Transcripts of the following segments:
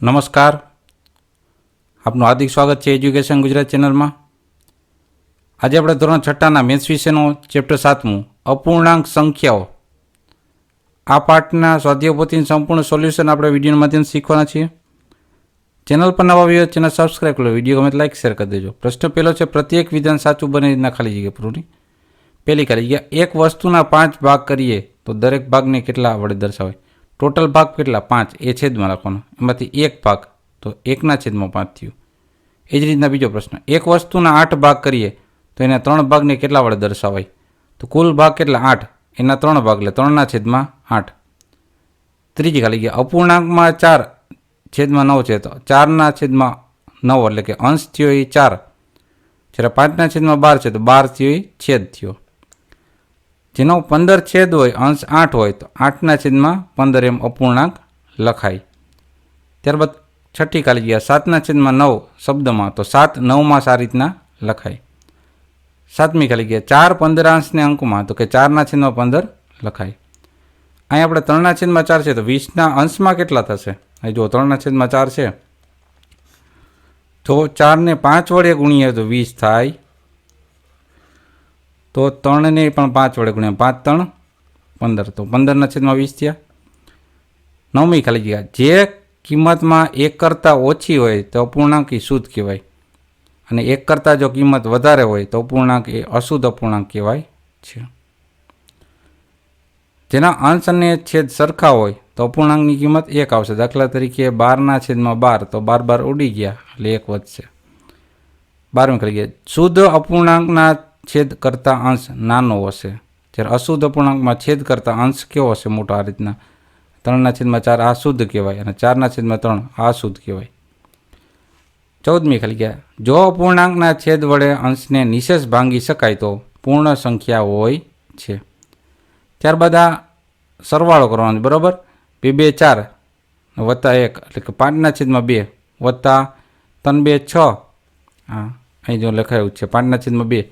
નમસ્કાર, આપનું હાર્દિક સ્વાગત છે એજ્યુકેશન ગુજરાત ચેનલમાં। આજે આપણે ધોરણ 6ના મેથ્સ વિષયનો ચેપ્ટર 7મું અપૂર્ણાંક સંખ્યાઓ આ પાઠના સ્વાધ્યાય પોથીનું સંપૂર્ણ સોલ્યુશન આપણે વિડીયોના માધ્યમથી શીખવાના છીએ। ચેનલ પર નવા વિડીયો ચેનલ સબસ્ક્રાઈબ કરો, વિડીયો ગમે લાઈક શેર કરી દેજો। પ્રશ્ન પહેલો છે, પ્રત્યેક વિધાન સાચું બને રીતના ખાલી જગ્યા પૂરી। પહેલી ખાલી જગ્યા, એક વસ્તુના 5 ભાગ કરીએ તો દરેક ભાગને કેટલા વડે દર્શાવાય? ટોટલ ભાગ કેટલા? 5, એ છેદમાં રાખવાનો, એમાંથી એક ભાગ તો 1/5 થયું। એ જ રીતના બીજો પ્રશ્ન, એક વસ્તુના 8 ભાગ કરીએ તો એના 3 ભાગને કેટલા વડે દર્શાવાય? તો કુલ ભાગ કેટલા? 8, એના 3 ભાગ એટલે 3/8। ત્રીજી ખાલી ગયા, અપૂર્ણાંકમાં 4/9 છે તો 4/9 એટલે કે અંશ થયો એ 4, જ્યારે 5/12 છે તો 12 થયો એ છેદ થયો। જેનો 15 છેદ હોય, અંશ 8 હોય તો 8/15 એમ અપૂર્ણાંક લખાય। ત્યારબાદ છઠ્ઠી ખાલી ગયા, 7/9 શબ્દમાં તો 7 9 આ રીતના લખાય। સાતમી ખાલી ગયા, 4 15 અંકમાં તો કે 4/15 લખાય। અહીં આપણે 3/4 છે તો 20ના અંશમાં કેટલા થશે? અહીં જો 3/4 છે તો 4ને 5 વડે ગુણીએ તો 20 થાય, તો 3ને પણ 5 વડે ગુણ્યા 5 3 15, તો 15/20 થયા। નવમી ખાલી ગયા, જે કિંમતમાં 1 કરતાં ઓછી હોય તો અપૂર્ણાંક એ શુદ્ધ કહેવાય, અને 1 કરતાં જો કિંમત વધારે હોય તો અપૂર્ણાંક એ અશુદ્ધ અપૂર્ણાંક કહેવાય છે। જેના અંશ અને છેદ સરખા હોય તો અપૂર્ણાંકની કિંમત 1 આવશે। દાખલા તરીકે 12/12 તો 12 ઉડી ગયા એટલે 1 વધશે। 12મી ખાલી ગયા, શુદ્ધ અપૂર્ણાંકના છેદ કરતાં અંશ નાનો હશે, જ્યારે અશુદ્ધ અપૂર્ણાંકમાં છેદ કરતાં અંશ કેવો હશે? મોટો, આ રીતના 3/4 આ શુદ્ધ કહેવાય અને 4/3 આ શુદ્ધ કહેવાય। 14મી ખાલી ગયા, જો અપૂર્ણાંકના છેદ વડે અંશને નિશેષ ભાંગી શકાય તો પૂર્ણ સંખ્યા હોય છે। ત્યારબાદ આ સરવાળો કરવાનો, બરાબર। 2 2 4 વત્તા 1 એટલે કે 5/2 વત્તા 3 2 6, હા અહીં જો લખાયું છે 5/2,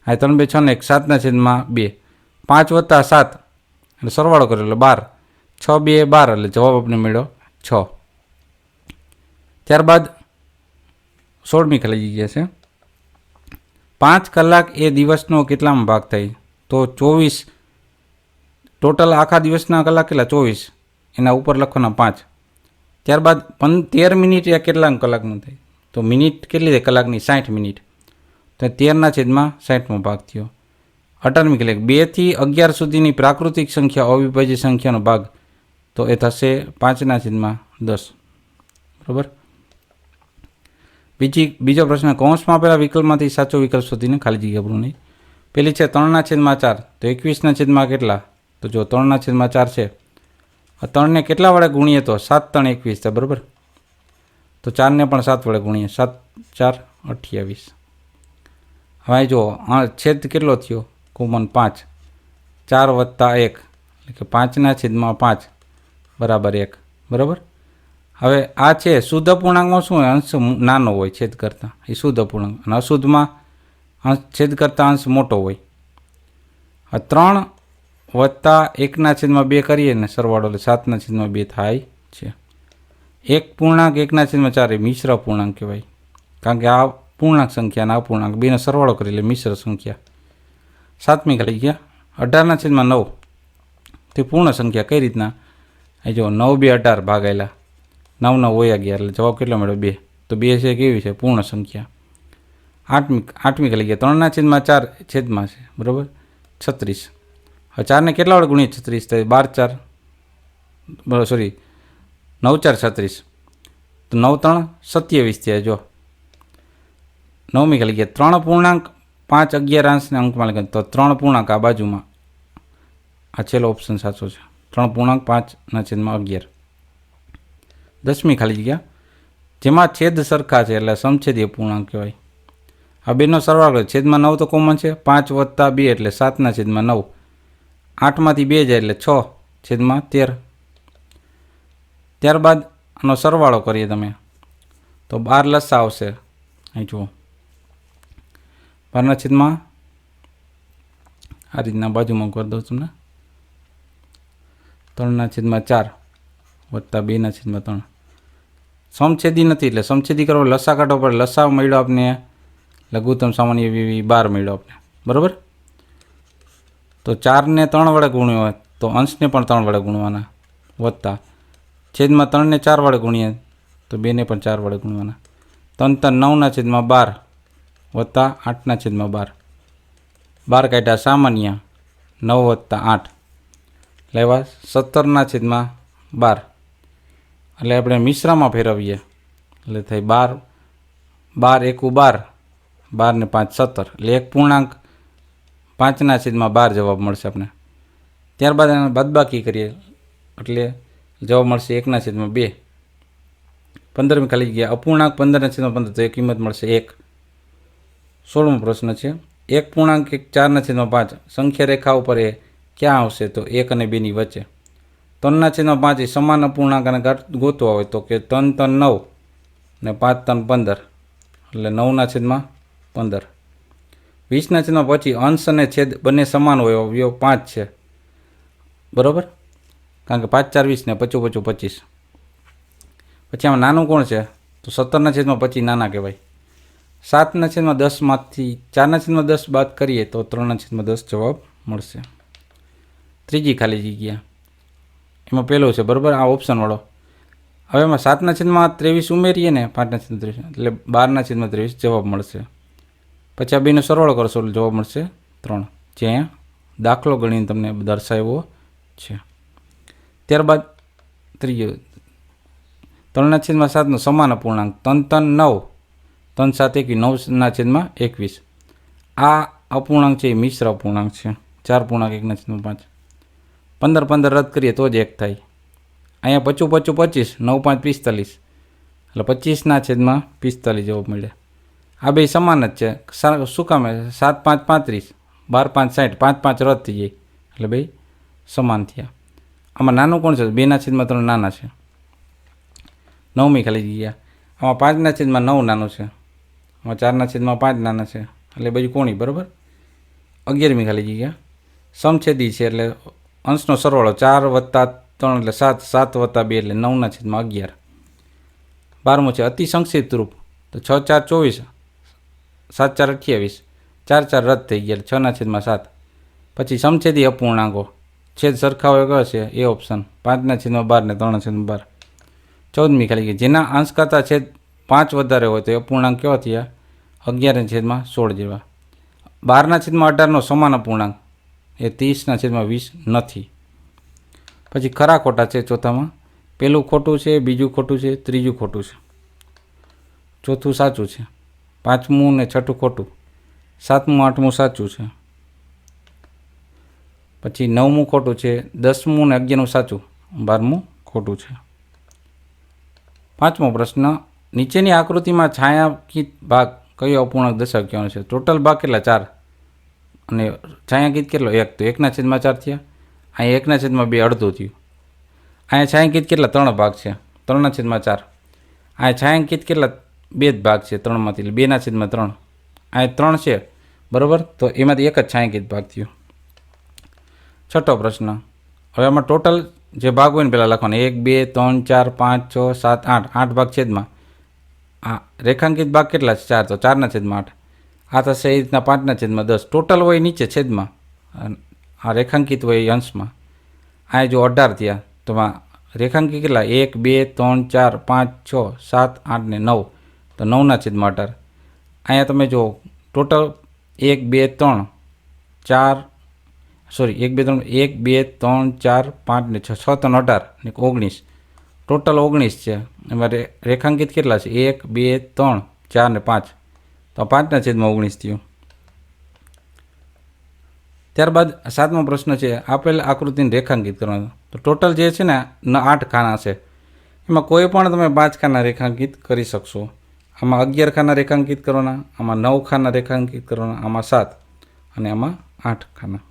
આ 3 2 6 ને 1 7/2, 5 વત્તા 7 એટલે સરવાળો કર્યો એટલે 12, 6 2 12 એટલે જવાબ આપણે મળ્યો 6। ત્યારબાદ 16મી ખાલી જગ્યા છે, 5 કલાક એ દિવસનો કેટલામાં ભાગ થાય? તો 24, ટોટલ આખા દિવસના કલાક કેટલા? 24, એના ઉપર લખવાના 5। ત્યારબાદ 13 મિનિટ એ કેટલા કલાકનું થાય? તો મિનિટ કેટલી થાય કલાકની? 60 મિનિટ, તો 13/60 ભાગ થયો। 18મી કલાક, 2 થી 11 સુધીની પ્રાકૃતિક સંખ્યા અવિભાજ્ય સંખ્યાનો ભાગ તો એ થશે 5/10, બરાબર। બીજો પ્રશ્ન, કૌંસમાં આપેલા વિકલ્પમાંથી સાચો વિકલ્પ શોધીને ખાલી જગ્યા પૂરવાની। પેલી છે 3/4 તો 21 કેટલા? તો જો 3/4 છે, 3ને કેટલા વડે ગુણીએ તો 7 3 21 થાય, બરાબર। તો 4ને પણ 7 વડે ગુણીએ, 7 4 28। હવે જો છેદ કેટલો થયો? કોમન 5, 4 વત્તા 1 એટલે કે 5/5 બરાબર 1, બરાબર। હવે આ છે શુદ્ધ અપૂર્ણાંકમાં શું હોય? અંશ નાનો હોય છેદ કરતાં, એ શુદ્ધ અપૂર્ણાંક, અને અશુદ્ધમાં છેદ કરતાં અંશ મોટો હોય। 3 વત્તા 1/2 કરીએ ને સરવાળો એટલે 7/2 થાય છે। એક પૂર્ણાંક 1/4 એ મિશ્ર અપૂર્ણાંક કહેવાય, કારણ કે આ પૂર્ણાંક સંખ્યા અને અપૂર્ણાંક બેનો સરવાળો કરી એટલે મિશ્ર સંખ્યા। 7મી ખાલી ગયા, 18/9 તે પૂર્ણ સંખ્યા કઈ રીતના? એ જો 9 2 18 ભાગાયેલા 9 9 વયા ગયા એટલે જવાબ કેટલો મળ્યો? 2, તો 2 છે કેવી છે? પૂર્ણ સંખ્યા। 8મી ખાલી ગયા, 3/4 છેદમાં છે, બરાબર 36। હવે 4ને કેટલા વડે ગુણીએ? 36 થાય, 12 4 બરાબર, સોરી 9 4 36, તો 9 3 27 થયા। જો 9મી ખાલી ગયા, 3 પૂર્ણાંક 5 11 અંકમાં લખે તો 3 પૂર્ણાંક આ બાજુમાં, આ છેલ્લો ઓપ્શન સાચો છે, 3 પૂર્ણાંક 5/11। 10મી ખાલી જગ્યા, જેમાં છેદ સરખા છે એટલે સમછેદીય પૂર્ણાંક કહેવાય। આ બેનો સરવાળો, છેદમાં 9 તો કોમન છે, 5 વત્તા 2 એટલે 7/9, 8માંથી 2 જાય એટલે 6/13। ત્યારબાદ આનો સરવાળો કરીએ તમે તો 12 લસા આવશે, અહીં જુઓ 12/, આ રીતના બાજુમાં કરી દઉં તમને, 3/4 વત્તા 2/3, સમછેદી નથી એટલે સમછેદી કરવો લસા કાઢવો પડે. લસા મળ્યો આપને લઘુત્તમ સામાન્ય અવયવી 12 મળ્યો આપને, બરાબર. તો 4ને 3 વડે ગુણ્યો હોય તો અંશને પણ 3 વડે ગુણવાના, વત્તા છેદમાં 3ને 4 વડે ગુણીએ તો 2ને પણ 4 વડે ગુણવાના. 3 9 છેદમાં 12 વત્તા 8 છેદમાં 12. 12 કાઢ્યા સામાન્ય, 9 વત્તા 8 લેવા 17 છેદમાં 12. એટલે આપણે મિશ્રમાં ફેરવીએ એટલે થાય 12 12 એકુ 12, 12 ને 5 17 એટલે 1 પૂર્ણાંક 5 છેદમાં 12 જવાબ મળશે આપણે. ત્યારબાદ એને બાદબાકી કરીએ એટલે જવાબ મળશે 1 છેદમાં 2. 15મી ખાલી જગ્યા અપૂર્ણાંક 15 છેદમાં 15 તો એ કિંમત મળશે 1. 16મો પ્રશ્ન છે 1 પૂર્ણાંક 4 છેદમાં 5 સંખ્યા રેખા ઉપર એ ક્યાં આવશે તો 1 અને 2ની વચ્ચે. 3 છેદમાં 5 એ સમાન અપૂર્ણાંક અને ગોતવા હોય તો કે 3 3 9 ને 5 3 15 એટલે 9 છેદમાં 15. 20 છેદમાં 25 અંશ અને છેદ બંને સમાન હોય અવયવ 5 છે, બરાબર, કારણ કે 5 4 20 ને 25 25 25. પછી આમાં નાનું કોણ છે તો 17 છેદમાં 25 નાના કહેવાય. 7 છેદમાં 10 માંથી 4 છેદમાં 10 બાદ કરીએ તો 3 છેદમાં 10 જવાબ મળશે. ત્રીજી ખાલી જગ્યા એમાં પહેલો છે, બરાબર, આ ઓપ્શનવાળો. હવે એમાં 7 છેદમાં 23 ઉમેરીએ ને 5 છેદમાં 23 એટલે 12 છેદમાં 23 જવાબ મળશે. પછી આ બેનો સરવાળો કરશો એટલે જવાબ મળશે 3, જે અહીંયા દાખલો ગણીને તમને દર્શાવ્યો છે. ત્યારબાદ ત્રીજો 3 છેદમાં 7નો સમાન અપૂર્ણાંક 3 3 9 3 7 21 9 છેદમાં 21. આ અપૂર્ણાંક છે એ મિશ્ર અપૂર્ણાંક છે. 4 પૂર્ણાંક 1 છેદમાં 5. 15 15 રદ કરીએ તો જ 1 થાય. અહીંયા 25 25 25 9 5 45 એટલે 25 છેદમાં 45 જવાબ મળે. આ બે સમાન જ છે. શું કામ? 7 5 35 12 5 60 5 5 રદ થઈ જાય એટલે બે સમાન થયા. આમાં નાનું કોણ છે? 2 છેદમાં 3 નાના છે. 9મી ખાલી જગ્યા આમાં 5 છેદમાં 9 નાનું છે, આમાં 4 છેદમાં 5 નાના છે એટલે બધું કોણી, બરાબર. 11મી ખાલી જગ્યા સમછેદી છે એટલે અંશનો સરવાળો 4 વત્તા 3 એટલે 7 7 વત્તા 2 એટલે 9 છેદમાં 11. 12મું છે અતિ સંક્ષિપ્ત રૂપ તો 6 4 24 7 4 28 4 4 રદ થઈ ગયા એટલે 6 છેદમાં 7. પછી સમછેદી અપૂર્ણાંકો છેદ સરખા હોય કયો છે એ ઓપ્શન 5 છેદમાં 12 ને 3 છેદમાં 12. 14મી ખાલી ગઈ જેના અંશ કરતાં છેદ 5 વધારે હોય તો એ અપૂર્ણાંક કેવા થયા? 11 છેદમાં 16 જેવા. 12 છેદમાં 18નો સમાન અપૂર્ણાંક એ 30 છેદમાં 20 નથી. પછી ખરા ખોટા છે ચોથામાં. પહેલું ખોટું છે, બીજું ખોટું છે, ત્રીજું ખોટું છે, ચોથું સાચું છે, 5મું ને 6ઠું ખોટું, 7મું 8મું સાચું છે, પછી 9મું ખોટું છે, 10મું ને 11મું સાચું, 12મું ખોટું છે. 5મો પ્રશ્ન નીચેની આકૃતિમાં છાયાંકિત ભાગ કયો અપૂર્ણાંક દર્શાવ્યો છે? ટોટલ ભાગ કેટલા? 4 અને છાયાંકિત કેટલો? 1 તો 1 છેદમાં 4 થયા. અહીંયા 1 છેદમાં 2 અડધું થયું. અહીંયા છાયાંકિત કેટલા? 3 ભાગ છે, 3 છેદમાં 4. અહીંયા છાયાંકિત કેટલા? 2 ભાગ છે 3માંથી એટલે 2 છેદમાં 3. અહીંયા 3 છે, બરાબર, તો એમાંથી એક જ છાયાંકિત ભાગ થયો. 6થો પ્રશ્ન હવે આમાં ટોટલ જે ભાગ હોય ને પહેલાં લખવાના 1 2 3 4 5 6 7 8 8 ભાગ છેદમાં આ રેખાંકિત ભાગ કેટલા છે? 4 તો 4 છેદમાં 8. આ થશે એ રીતના 5 છેદમાં 10. ટોટલ હોય નીચે છેદમાં, આ રેખાંકિત હોય અંશમાં. આ જો 18 થયા તો રેખાંકિત કેટલા? 1 2 3 4 5 6 7 8 ને 9 તો 9 છેદમાં 18. અહીંયા તમે જો ટોટલ 1 2 3 4 સોરી 1 2 3 1 2 3 4 5 ને 6 6 3 18 ને 19 ટોટલ 19 છે. એમાં રેખાંકિત કેટલા છે? 1 2 3 4 ને 5 તો 5 છેદમાં 19 થયું. ત્યારબાદ 7મો પ્રશ્ન છે આપેલ આકૃતિને રેખાંકિત કરવાનો. તો ટોટલ જે છે ને 8 ખાના છે, એમાં કોઈ પણ તમે 5 ખાના રેખાંકિત કરી શકશો. આમાં 11 ખાના રેખાંકિત કરવાના, આમાં 9 ખાના રેખાંકિત કરવાના, આમાં 7 અને આમાં 8 ખાના.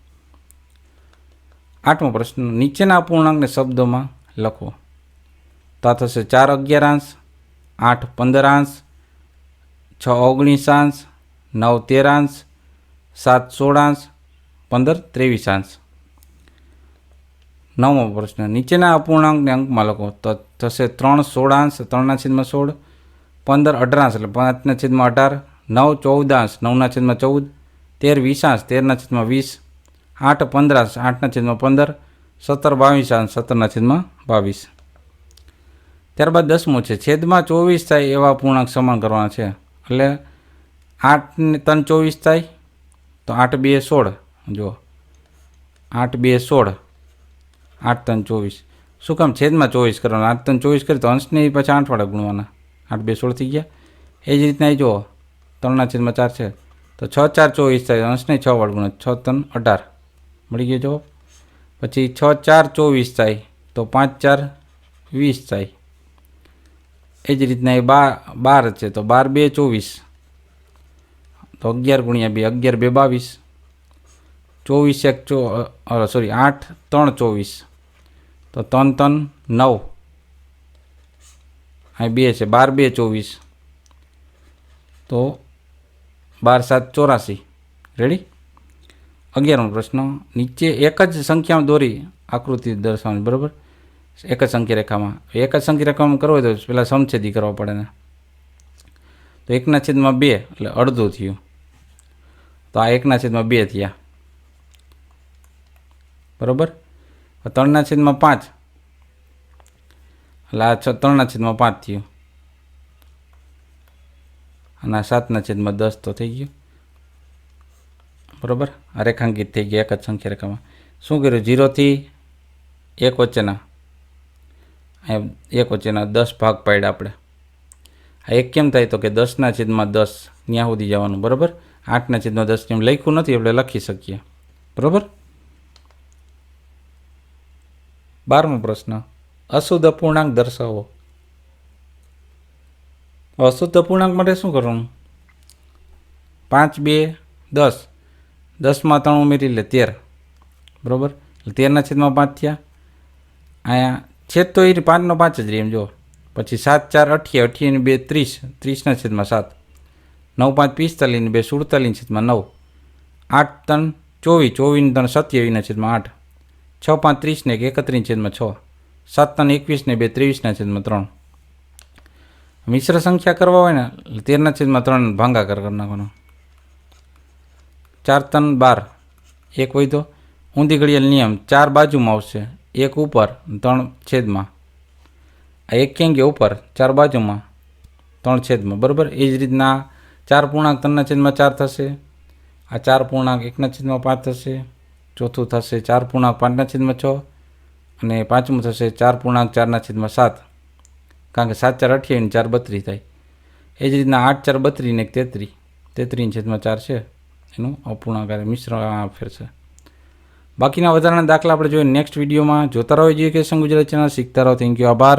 8મો પ્રશ્ન નીચેના અપૂર્ણાંકને શબ્દોમાં લખો. તો આ થશે 4 11 8 15 6 19 9 13 7 16 15 23. 9મો પ્રશ્ન, નીચેના અપૂર્ણાંકને અંકમાં લખો. તો થશે 3 16 3/16, 15 18 એટલે 5/18, 9 14 9/14, 13 20 13/20, 8 15 8/15, 17 22 17/22. ત્યારબાદ 10મો છે, છેદમાં 24 થાય એવા અપૂર્ણાંક સમાન કરવાના છે. એટલે 8 ને 3 24 થાય તો 8 2 16. જુઓ 8 2 16, 8 3 24. શું કામ છેદમાં 24 કરવાના? 8 3 24 કરી તો અંશને પછી 8 વડે ગુણવાના. 8 2 16 થઈ ગયા. એ જ રીતના એ જુઓ 3/4 છે તો 6 4 24 થાય, અંશને 6 વડે ગુણો, 6 3 18 મળી ગયો જવાબ. પછી 6 4 24 થાય તો 5 4 20 થાય. એ જ રીતના એ 12 છે તો 12 2 24 તો 11 ગુણ્યા 2 11 2 22, 24 1 8 3 24 તો 3 3 9, અહીં 2 છે 12 2 24 તો 12 7 84. રેડી? 11મો પ્રશ્ન, નીચે એક જ સંખ્યામાં દોરી આકૃતિ દર્શાવવાની. બરાબર? એક જ સંખ્યા રેખામાં. એક જ સંખ્યા રેખામાં કરવો હોય તો પહેલાં સમછેદી કરવા પડે ને. તો 1/2 એટલે અડધું થયું, તો આ 1/2 થયા. બરાબર? 3/5 એટલે આ 3/5 થયું, અને આ 7/10 તો થઈ ગયું. બરાબર? આ રેખાંકિત થઈ ગયા એક જ સંખ્યા રેખામાં. શું કર્યું? 0 થી 1 વચ્ચેના 1 વચ્ચેના 10 ભાગ પાડ્યા આપણે. આ 1 કેમ થાય? તો કે 10/10 ત્યાં સુધી જવાનું. બરાબર? 8/10 જેમ લખ્યું નથી એટલે લખી શકીએ. બરાબર? 12મો પ્રશ્ન, અશુદ્ધ અપૂર્ણાંક દર્શાવો. અશુદ્ધ અપૂર્ણાંક માટે શું કરવાનું? 5 2 10, 10માં 3 ઉમેરી એટલે 13. બરાબર? એટલે 13/5 થયા. અહીંયા છેદ તો એ 5/5 જ રહી એમ જો. પછી 7 4 28, 28 ને 2 30, 30/7, 9 5 45 ને 2 47/9, 8 3 24, 24 ને 3 27/8, 6 5 30 ને 31/6, 7 3 21 ને 2 23/3. મિશ્ર સંખ્યા કરવા હોય ને 13/3 ભાગાકાર કરી નાખવાનો. 4 3 12, 1 હોય તો ઊંધી ઘડિયાળ નિયમ 4 બાજુમાં આવશે, 1 ઉપર 3 છેદમાં. આ 1 ક્યાં ગયો? ઉપર. 4 બાજુમાં 3 છેદમાં. બરાબર? એ જ રીતના 4 પૂર્ણાંક 3/4 થશે, આ 4 પૂર્ણાંક 1/5 થશે, ચોથું થશે 4 પૂર્ણાંક 5/6, અને પાંચમું થશે 4 પૂર્ણાંક 4/7. કારણ કે 7 4 28 ને 4 32 થાય. એ જ રીતના 8 4 32 ને 33, 33/4 છે એનું અપૂર્ણાંક મિશ્ર ફેર છે. બાકીના વધારાના દાખલા આપણે જોઈએ નેક્સ્ટ વિડીયોમાં. જોતા રહો એજ્યુકેશન ગુજરાતી ચેનલ. શીખતા રહો. Thank you. આભાર.